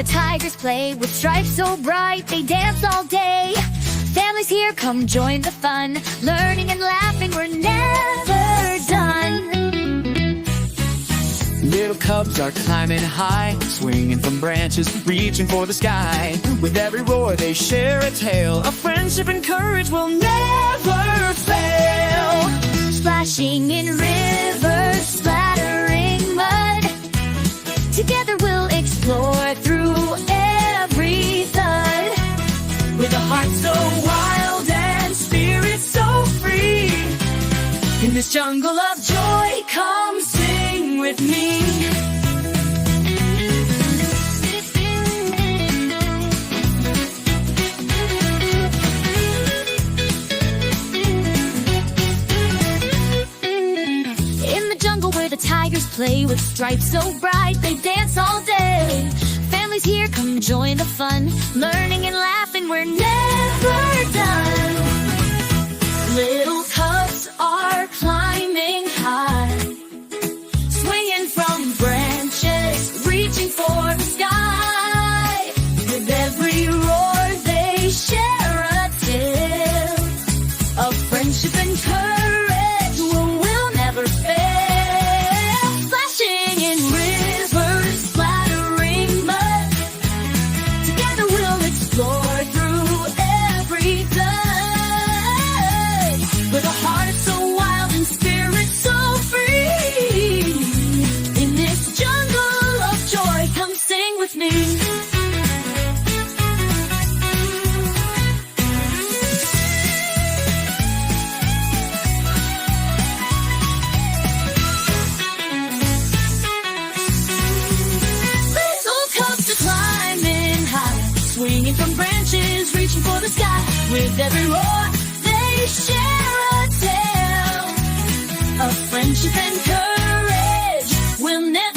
the tigers play with stripes so bright they dance all day. Families here, come join the fun. Learning and laughing, we're never done. Little cubs are climbing high, swinging from branches, reaching for the sky. With every roar they share a tale of friendship and courage will never fail. Splashing in rivers, splattering mud. Together we'll explore through every thud. With a heart so wild and spirit so free, in this jungle of joy, come sing with me. In the jungle where the tigers play with stripes so bright they dance all day. Families here, come join the fun. Learning and laughing, we're never done. Little cubs are climbing high, swinging from branches, reaching for the sky. With every roar they share a tale of friendship and courage will never fail. Splashing in rivers, splattering mud. Together we'll explore through every flood. With a heart so wild and spirit so free, in this jungle of joy, come sing with me. Little cubs are climbing high, swinging from branches, reaching for the sky. With every roar they share a tale of friendship and courage will never